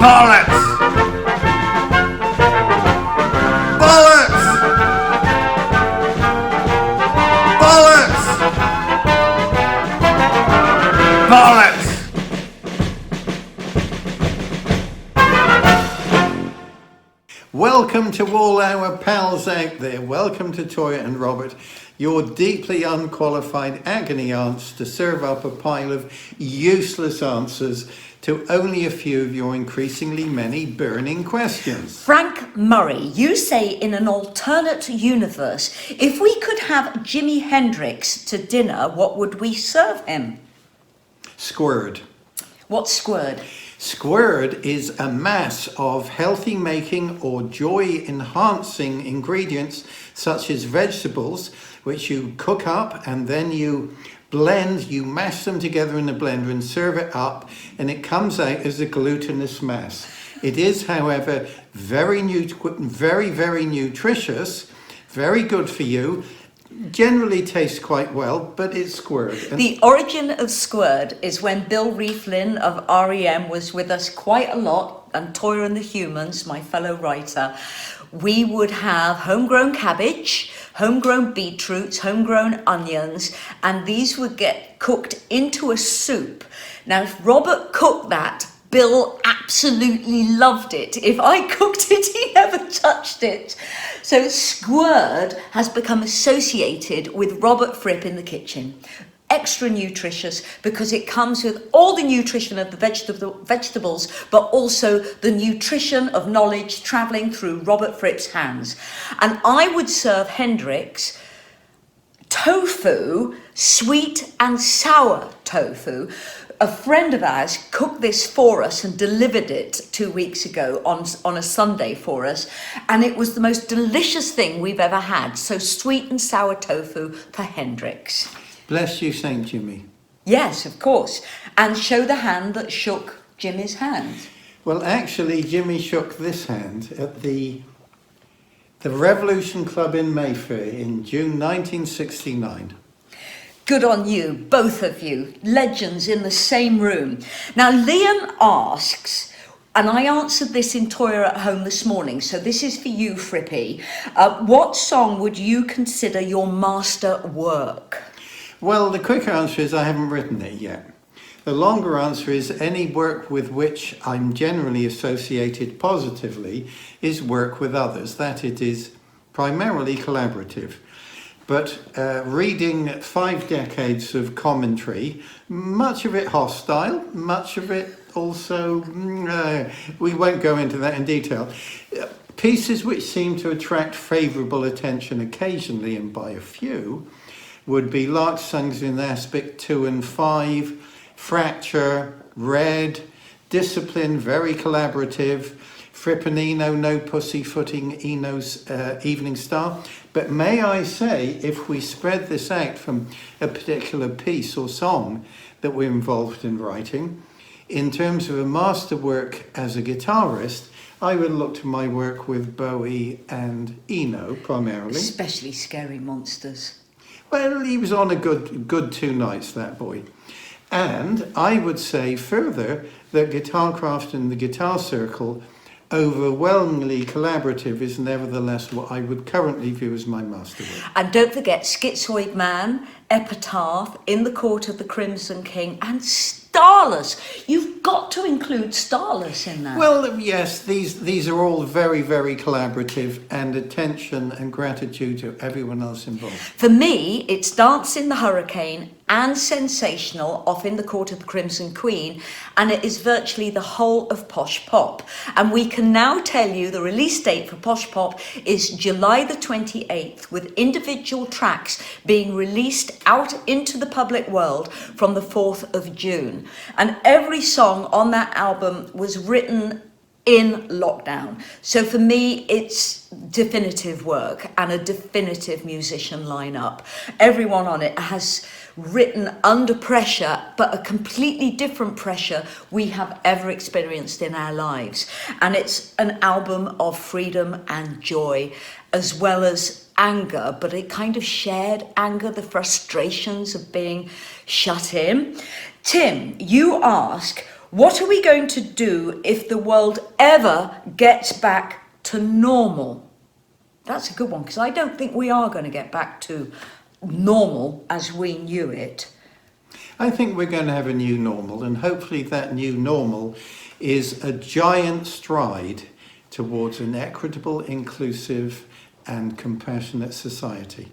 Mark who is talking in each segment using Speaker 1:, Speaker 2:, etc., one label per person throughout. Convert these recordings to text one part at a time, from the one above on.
Speaker 1: Bollocks! Bollocks! Bollocks! Bollocks! Welcome to all our pals out there. Welcome to Toyah and Robert, your deeply unqualified agony aunts to serve up a pile of useless answers to only a few of your increasingly many burning questions.
Speaker 2: Frank Murray, you say in an alternate universe, if we could have Jimi Hendrix to dinner, what would we serve him?
Speaker 1: Squirt.
Speaker 2: What's squirt?
Speaker 1: Squirt is a mass of healthy making or joy enhancing ingredients such as vegetables, which you cook up and then you blend, you mash them together in a blender and serve it up, and it comes out as a glutinous mass. It is, however, very nutritious, very good for you. Generally tastes quite well, but it's squirt.
Speaker 2: The origin of squirt is when Bill Rieflin of REM was with us quite a lot, and Toyah and the Humans, my fellow writer. We would have homegrown cabbage, homegrown beetroots, homegrown onions, and these would get cooked into a soup. Now, if Robert cooked that, Bill absolutely loved it. If I cooked it, he never touched it. So squirt has become associated with Robert Fripp in the kitchen. Extra nutritious because it comes with all the nutrition of the vegetables, but also the nutrition of knowledge travelling through Robert Fripp's hands. And I would serve Hendrix tofu, sweet and sour tofu. A friend of ours cooked this for us and delivered it 2 weeks ago on a Sunday for us, and it was the most delicious thing we've ever had. So sweet and sour tofu for Hendrix.
Speaker 1: Bless you, Saint Jimmy.
Speaker 2: Yes, of course. And show the hand that shook Jimmy's hand.
Speaker 1: Well, actually, Jimmy shook this hand at the Revolution Club in Mayfair in June 1969.
Speaker 2: Good on you, both of you, legends in the same room. Now, Liam asks, and I answered this in Toyah at home this morning, so this is for you, Frippy. What song would you consider your master work?
Speaker 1: Well, the quick answer is I haven't written it yet. The longer answer is any work with which I'm generally associated positively is work with others, that it is primarily collaborative. But reading 5 decades of commentary, much of it hostile, much of it also, we won't go into that in detail. Pieces which seem to attract favourable attention occasionally and by a few would be Lark Songs in Aspic 2 and 5, Fracture, Red, Discipline, very collaborative, Fripp and Eno, No Pussyfooting, Eno's Evening Star. But may I say, if we spread this out from a particular piece or song that we're involved in writing, in terms of a masterwork as a guitarist, I would look to my work with Bowie and Eno primarily.
Speaker 2: Especially Scary Monsters.
Speaker 1: Well, he was on a good 2 nights, that boy. And I would say further that Guitarcraft and the Guitar Circle, overwhelmingly collaborative, is nevertheless what I would currently view as my masterwork.
Speaker 2: And don't forget Schizoid Man, Epitaph, In the Court of the Crimson King, and Starless. You've got to include Starless in that.
Speaker 1: Well, yes, these are all very, very collaborative, and attention and gratitude to everyone else involved.
Speaker 2: For me, it's Dance in the Hurricane and Sensational off In the Court of the Crimson Queen, and it is virtually the whole of Posh Pop. And we can now tell you the release date for Posh Pop is July the 28th, with individual tracks being released out into the public world from the 4th of June. And every song on that album was written in lockdown. So for me, it's definitive work and a definitive musician lineup. Everyone on it has written under pressure, but a completely different pressure we have ever experienced in our lives. And it's an album of freedom and joy, as well as anger, but a kind of shared anger, the frustrations of being shut in. Tim, you ask, What are we going to do if the world ever gets back to normal? That's a good one, because I don't think we are going to get back to normal as we knew it.
Speaker 1: I think we're going to have a new normal, and hopefully that new normal is a giant stride towards an equitable, inclusive and compassionate society.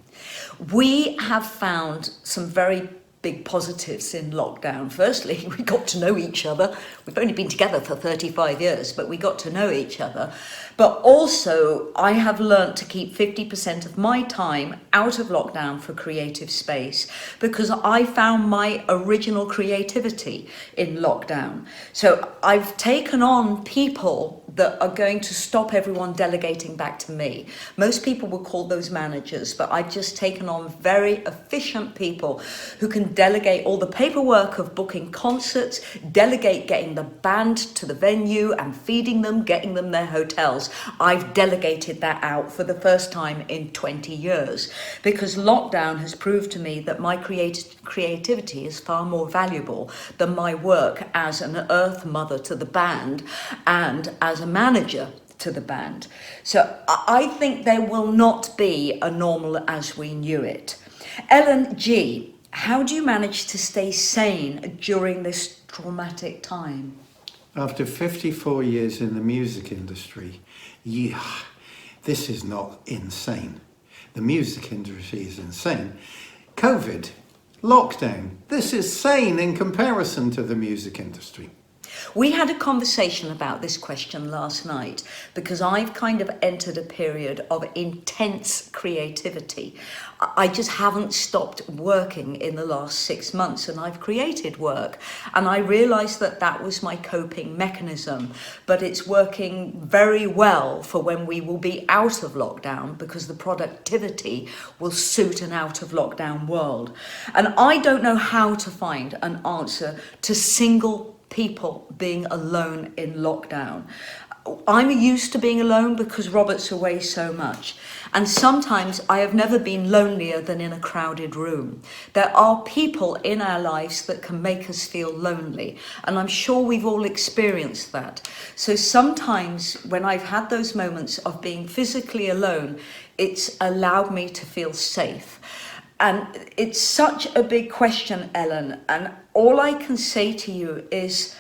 Speaker 2: We have found some very big positives in lockdown. Firstly, we got to know each other. We've only been together for 35 years, but we got to know each other. But also, I have learnt to keep 50% of my time out of lockdown for creative space, because I found my original creativity in lockdown. So I've taken on people that are going to stop everyone delegating back to me. Most people would call those managers, but I've just taken on very efficient people who can delegate all the paperwork of booking concerts, delegate getting the band to the venue and feeding them, getting them their hotels. I've delegated that out for the first time in 20 years, because lockdown has proved to me that my creativity is far more valuable than my work as an earth mother to the band and as a manager to the band. So I think there will not be a normal as we knew it. Ellen G, how do you manage to stay sane during this traumatic time?
Speaker 1: After 54 years in the music industry, this is not insane. The music industry is insane. COVID, lockdown, this is sane in comparison to the music industry.
Speaker 2: We had a conversation about this question last night, because I've kind of entered a period of intense creativity. I just haven't stopped working in the last 6 months, and I've created work, and I realised that that was my coping mechanism, but it's working very well for when we will be out of lockdown, because the productivity will suit an out of lockdown world. And I don't know how to find an answer to single people being alone in lockdown. I'm used to being alone because Robert's away so much. And sometimes I have never been lonelier than in a crowded room. There are people in our lives that can make us feel lonely. And I'm sure we've all experienced that. So sometimes when I've had those moments of being physically alone, it's allowed me to feel safe. And it's such a big question, Ellen, and all I can say to you is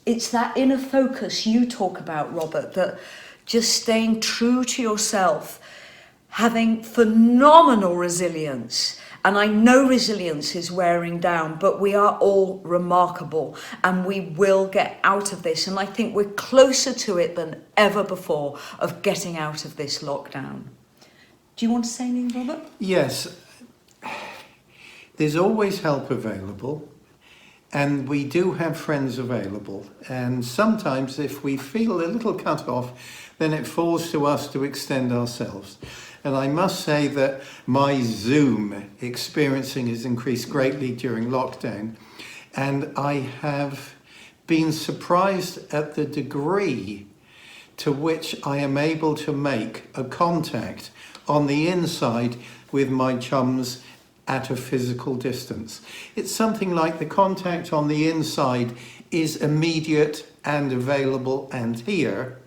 Speaker 2: it's that inner focus you talk about, Robert, that just staying true to yourself, having phenomenal resilience. And I know resilience is wearing down, but we are all remarkable and we will get out of this. And I think we're closer to it than ever before of getting out of this lockdown. Do you want to say anything, Robert?
Speaker 1: Yes. There's always help available, and we do have friends available. And sometimes if we feel a little cut off, then it falls to us to extend ourselves. And I must say that my Zoom experiencing has increased greatly during lockdown. And I have been surprised at the degree to which I am able to make a contact on the inside with my chums at a physical distance. It's something like the contact on the inside is immediate and available and here.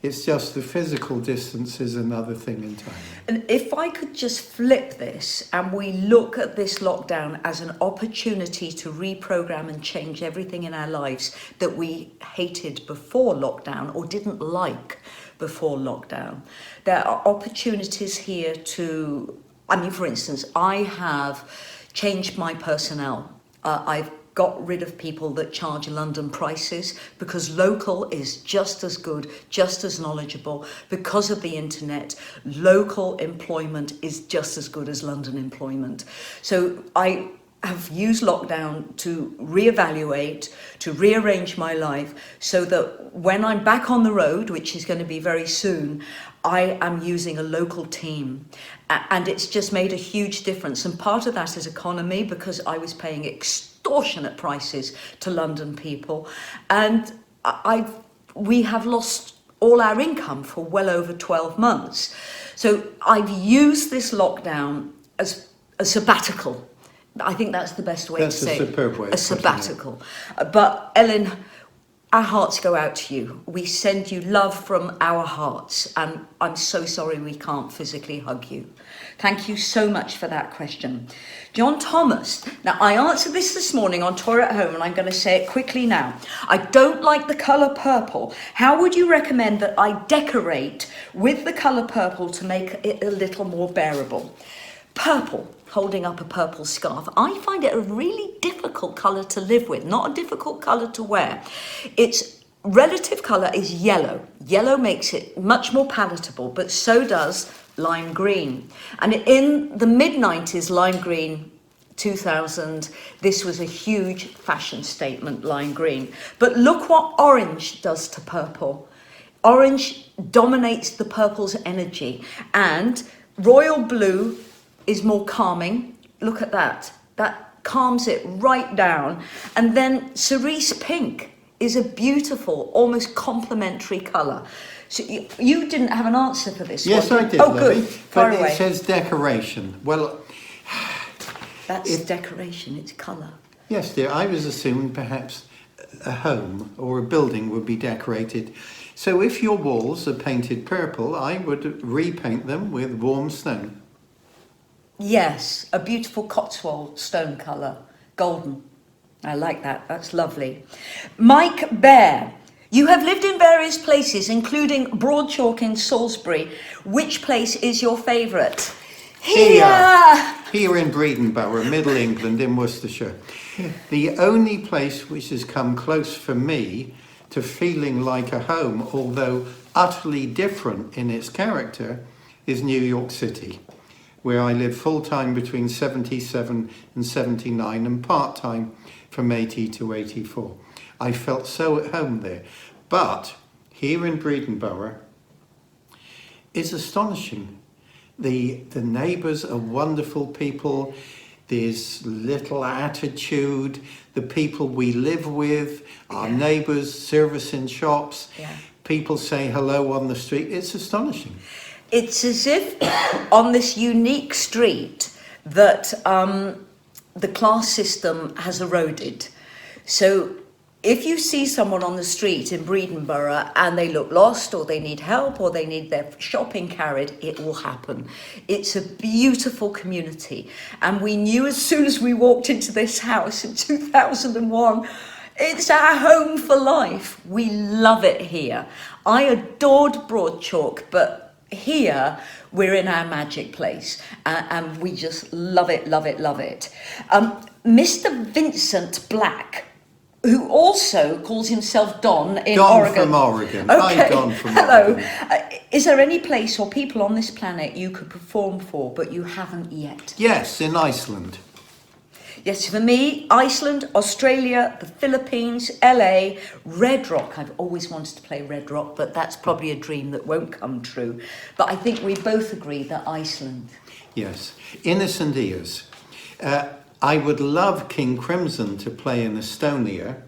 Speaker 1: It's just the physical distance is another thing entirely.
Speaker 2: And if I could just flip this and we look at this lockdown as an opportunity to reprogram and change everything in our lives that we hated before lockdown or didn't like before lockdown. There are opportunities here to, for instance, I have changed my personnel. I've got rid of people that charge London prices because local is just as good, just as knowledgeable. Because of the internet, local employment is just as good as London employment. So I have used lockdown to reevaluate, to rearrange my life so that when I'm back on the road, which is going to be very soon, I am using a local team. And it's just made a huge difference. And part of that is economy, because I was paying extortionate prices to London people. And we have lost all our income for well over 12 months. So I've used this lockdown as a sabbatical. I think that's the best way to say it.
Speaker 1: That's a superb way.
Speaker 2: A sabbatical. But Ellen, Our hearts go out to you. We send you love from our hearts, and I'm so sorry we can't physically hug you. Thank you so much for that question. John Thomas. Now, I answered this morning on Toyah at Home, and I'm going to say it quickly now. I don't like the colour purple. How would you recommend that I decorate with the colour purple to make it a little more bearable? Purple. Holding up a purple scarf. I find it a really difficult colour to live with, not a difficult colour to wear. Its relative colour is yellow. Yellow makes it much more palatable, but so does lime green. And in the mid-90s, lime green, 2000, this was a huge fashion statement, lime green. But look what orange does to purple. Orange dominates the purple's energy, and royal blue is more calming. Look at that. That calms it right down. And then cerise pink is a beautiful, almost complementary colour. So you didn't have an answer for this
Speaker 1: Yes,
Speaker 2: one.
Speaker 1: I did,
Speaker 2: Oh,
Speaker 1: Lovey.
Speaker 2: good. Far
Speaker 1: But
Speaker 2: away.
Speaker 1: it says decoration. Well,
Speaker 2: That's decoration, it's colour.
Speaker 1: yes, dear, I was assuming perhaps a home or a building would be decorated. So if your walls are painted purple, I would repaint them with warm stone.
Speaker 2: Yes, a beautiful Cotswold stone colour, golden. I like that, that's lovely. Mike Bear, you have lived in various places, including Broadchalk in Salisbury. Which place is your favourite?
Speaker 1: Here in Breedenborough, Middle England in Worcestershire. The only place which has come close for me to feeling like a home, although utterly different in its character, is New York City, where I lived full-time between 77 and 79 and part-time from 80 to 84. I felt so at home there. But here in Breedenborough, it's astonishing. The neighbours are wonderful people. There's little attitude. The people we live with, our neighbours, service in shops, people say hello on the street. It's astonishing.
Speaker 2: It's as if on this unique street that the class system has eroded. So if you see someone on the street in Breedenborough and they look lost, or they need help, or they need their shopping carried, it will happen. It's a beautiful community. And we knew as soon as we walked into this house in 2001, it's our home for life. We love it here. I adored Broadchalk, but here we're in our magic place, and we just love it, love it, love it. Mr. Vincent Black, who also calls himself Don in Oregon.
Speaker 1: Don from Oregon.
Speaker 2: Okay.
Speaker 1: Hi, Don from
Speaker 2: Hello.
Speaker 1: Oregon.
Speaker 2: Is there any place or people on this planet you could perform for, but you haven't yet?
Speaker 1: Yes, in Iceland.
Speaker 2: Yes, for me, Iceland, Australia, the Philippines, LA, Red Rock. I've always wanted to play Red Rock, but that's probably a dream that won't come true. But I think we both agree that Iceland.
Speaker 1: Yes. Innocent Ears. I would love King Crimson to play in Estonia.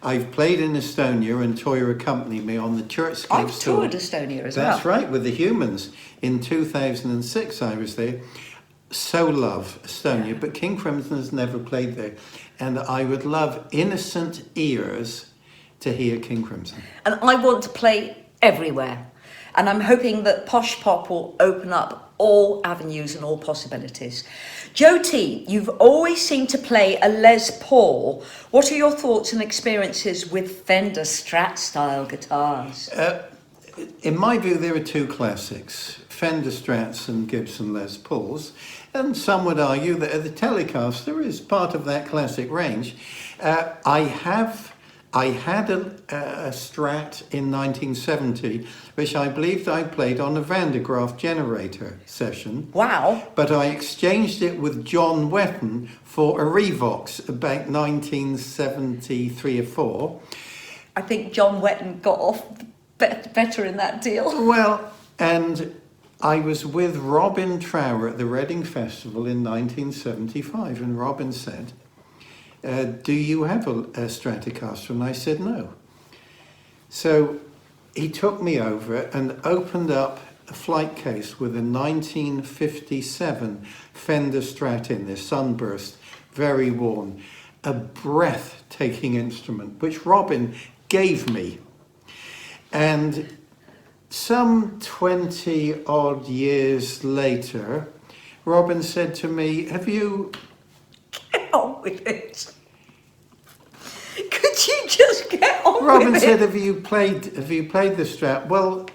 Speaker 1: I've played in Estonia, and Toyah accompanied me on the Churchscapes
Speaker 2: I've
Speaker 1: tour.
Speaker 2: toured Estonia as well.
Speaker 1: That's right, with the Humans. In 2006 I was there. So love Estonia, but King Crimson has never played there. And I would love Innocent Ears to hear King Crimson.
Speaker 2: And I want to play everywhere. And I'm hoping that Posh Pop will open up all avenues and all possibilities. Joe T, you've always seemed to play a Les Paul. What are your thoughts and experiences with Fender Strat style guitars?
Speaker 1: In my view, there are two classics, Fender Strats and Gibson Les Pauls. And some would argue that the Telecaster is part of that classic range. I had a Strat in 1970, which I believed I played on a Van de Graaff generator session.
Speaker 2: Wow.
Speaker 1: But I exchanged it with John Wetton for a Revox about 1973 or 4.
Speaker 2: I think John Wetton got off better in that deal.
Speaker 1: Well, and I was with Robin Trower at the Reading Festival in 1975, and Robin said, do you have a Stratocaster? And I said no. So he took me over and opened up a flight case with a 1957 Fender Strat in there, sunburst, very worn, a breathtaking instrument, which Robin gave me. And some 20 odd years later, Robin said to me, have you...
Speaker 2: Get on with it. Could you just get on
Speaker 1: Robin
Speaker 2: with
Speaker 1: said,
Speaker 2: it?
Speaker 1: have you played the Strat? Well,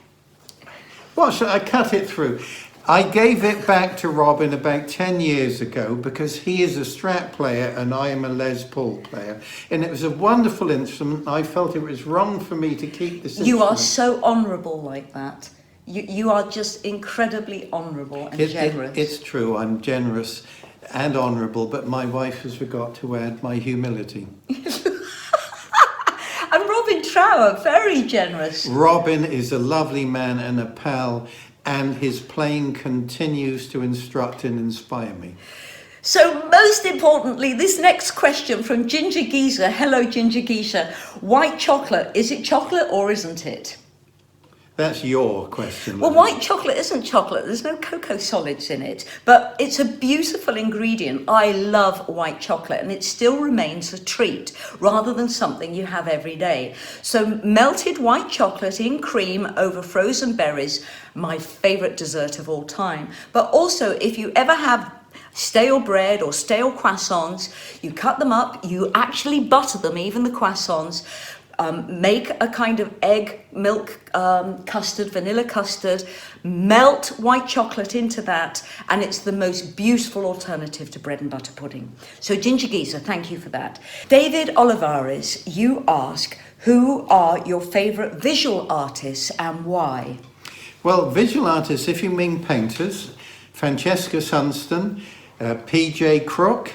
Speaker 1: what should I cut it through? I gave it back to Robin about 10 years ago because he is a Strat player and I am a Les Paul player. And it was a wonderful instrument. I felt it was wrong for me to keep this instrument.
Speaker 2: You are so honourable like that. You are just incredibly honourable and generous.
Speaker 1: It's true, I'm generous and honourable, but my wife has forgot to add my humility.
Speaker 2: And Robin Trower, very generous.
Speaker 1: Robin is a lovely man and a pal, and his playing continues to instruct and inspire me.
Speaker 2: So most importantly, this next question from Ginger Geezer. Hello, Ginger Geezer. White chocolate, is it chocolate or isn't it?
Speaker 1: That's your question.
Speaker 2: Well, white chocolate isn't chocolate. There's no cocoa solids in it, but it's a beautiful ingredient. I love white chocolate, and it still remains a treat rather than something you have every day. So melted white chocolate in cream over frozen berries, my favourite dessert of all time. But also, if you ever have stale bread or stale croissants, you cut them up, you actually butter them, even the croissants, make a kind of egg milk custard, vanilla custard, melt white chocolate into that, and it's the most beautiful alternative to bread and butter pudding. So Ginger Geezer, thank you for that. David Olivares, you ask, who are your favourite visual artists and why?
Speaker 1: Well, visual artists, if you mean painters, Francesca Sunston, P.J. Crook,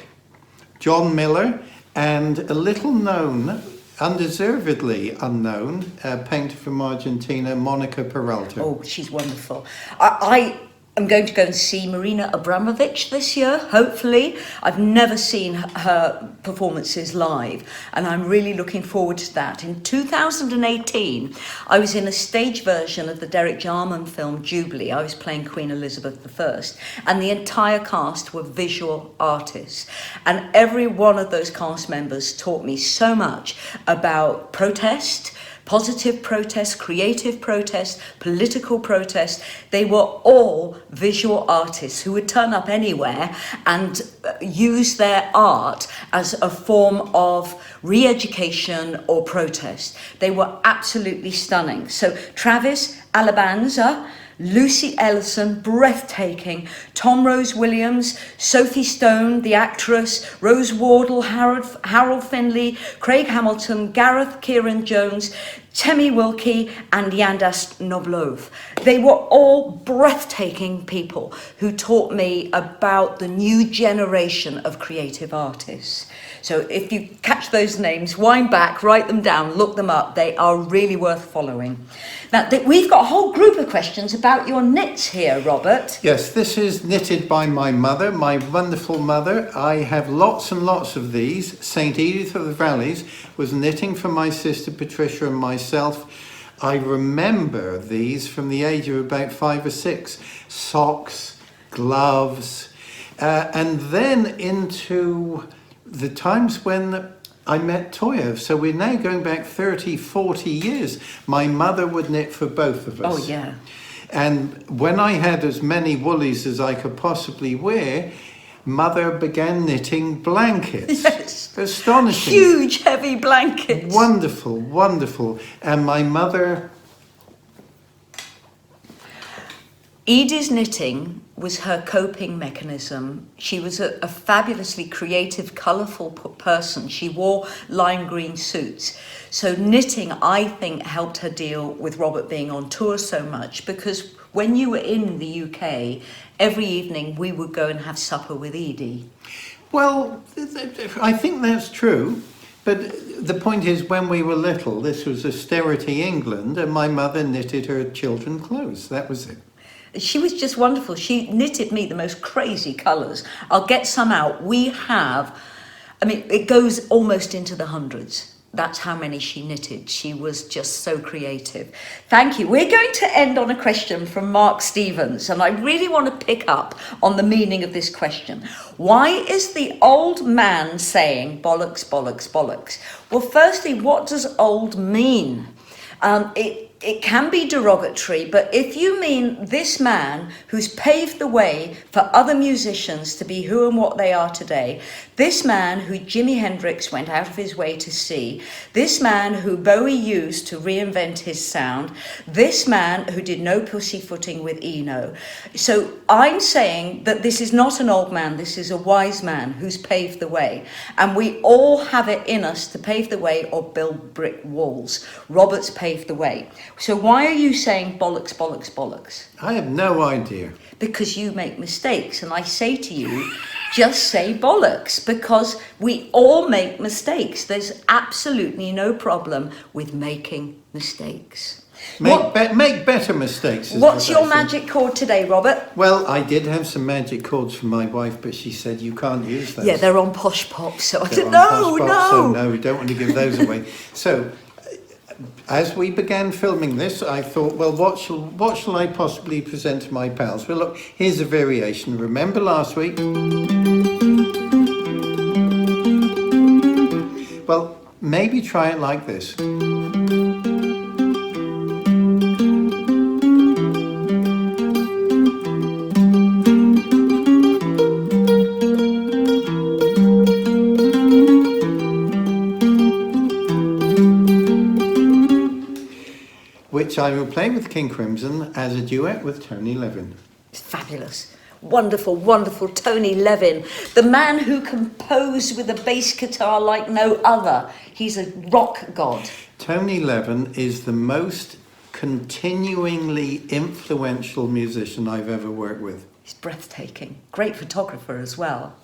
Speaker 1: John Miller, and a little known, undeservedly unknown, painter from Argentina, Monica Peralta.
Speaker 2: Oh, she's wonderful. I am going to go and see Marina Abramovic this year, hopefully. I've never seen her performances live, and I'm really looking forward to that. In 2018, I was in a stage version of the Derek Jarman film Jubilee. I was playing Queen Elizabeth I, and the entire cast were visual artists. And every one of those cast members taught me so much about protest, positive protest, creative protest, political protest. They were all visual artists who would turn up anywhere and use their art as a form of re-education or protest. They were absolutely stunning. So Travis Alabanza, Lucy Ellison, breathtaking, Tom Rose Williams, Sophie Stone, the actress, Rose Wardle, Harold Finley, Craig Hamilton, Gareth Kieran Jones, Temi Wilkie and Yandas Noblov. They were all breathtaking people who taught me about the new generation of creative artists. So if you catch those names, wind back, write them down, look them up. They are really worth following. Now, we've got a whole group of questions about your knits here, Robert.
Speaker 1: Yes, this is knitted by my mother, my wonderful mother. I have lots and lots of these. St. Edith of the Valleys was knitting for my sister Patricia and myself. I remember these from the age of about 5 or 6. Socks, gloves, and then into the times when I met Toyah. So we're now going back 30, 40 years. My mother would knit for both of us.
Speaker 2: Oh, yeah.
Speaker 1: And when I had as many woolies as I could possibly wear, Mother began knitting blankets.
Speaker 2: Yes.
Speaker 1: Astonishing.
Speaker 2: Huge, heavy blankets.
Speaker 1: Wonderful, wonderful. And my mother...
Speaker 2: Edie's knitting was her coping mechanism. She was a fabulously creative, colourful person. She wore lime green suits. So knitting, I think, helped her deal with Robert being on tour so much, because when you were in the UK, every evening we would go and have supper with Edie.
Speaker 1: Well, I think that's true. But the point is, when we were little, this was austerity England, and my mother knitted her children clothes. That was it.
Speaker 2: She was just wonderful. She knitted me the most crazy colours. I'll get some out. We have, I mean, it goes almost into the hundreds. that's how many she knitted. She was just so creative. Thank you. We're going to end on a question from Mark Stevens, and I really want to pick up on the meaning of this question. Why is the old man saying bollocks, bollocks, bollocks? Well, firstly, what does old mean? It can be derogatory, but if you mean this man who's paved the way for other musicians to be who and what they are today, this man who Jimi Hendrix went out of his way to see, this man who Bowie used to reinvent his sound, this man who did no pussyfooting with Eno. So I'm saying that this is not an old man, this is a wise man who's paved the way. And we all have it in us to pave the way or build brick walls. Robert's paved the way. So why are you saying bollocks, bollocks, bollocks?
Speaker 1: I have no idea.
Speaker 2: Because you make mistakes. And I say to you, just say bollocks, because we all make mistakes. There's absolutely no problem with making mistakes.
Speaker 1: Make better mistakes.
Speaker 2: What's your magic chord today, Robert?
Speaker 1: Well, I did have some magic chords for my wife, but she said you can't use those.
Speaker 2: Yeah, they're on Posh Pop, so I
Speaker 1: They're
Speaker 2: said,
Speaker 1: on Posh Pop,
Speaker 2: no.
Speaker 1: So no, we don't want to give those away. So, as we began filming this, I thought, well, what shall I possibly present to my pals? Well, look, here's a variation. Remember last week? Well, maybe try it like this. Which I will play with King Crimson as a duet with Tony Levin.
Speaker 2: It's fabulous. Wonderful, wonderful Tony Levin, the man who composed with a bass guitar like no other. He's a rock god.
Speaker 1: Tony Levin is the most continuingly influential musician I've ever worked with.
Speaker 2: He's breathtaking. Great photographer as well.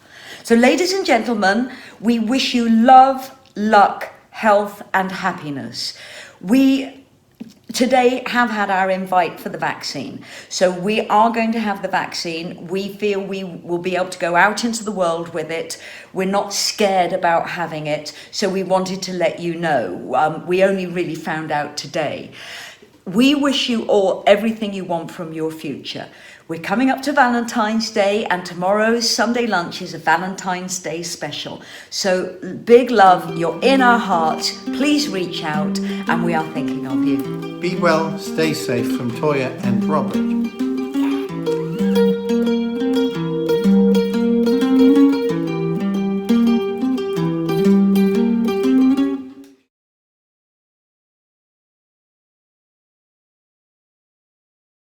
Speaker 2: So, ladies and gentlemen, we wish you love, luck, health and happiness. We today have had our invite for the vaccine. So we are going to have the vaccine. We feel we will be able to go out into the world with it. We're not scared about having it. So we wanted to let you know. We only really found out today. We wish you all everything you want from your future. We're coming up to Valentine's Day, and tomorrow's Sunday lunch is a Valentine's Day special. So big love, you're in our hearts. Please reach out, and we are thinking of you.
Speaker 1: Be well, stay safe from Toyah and Robert.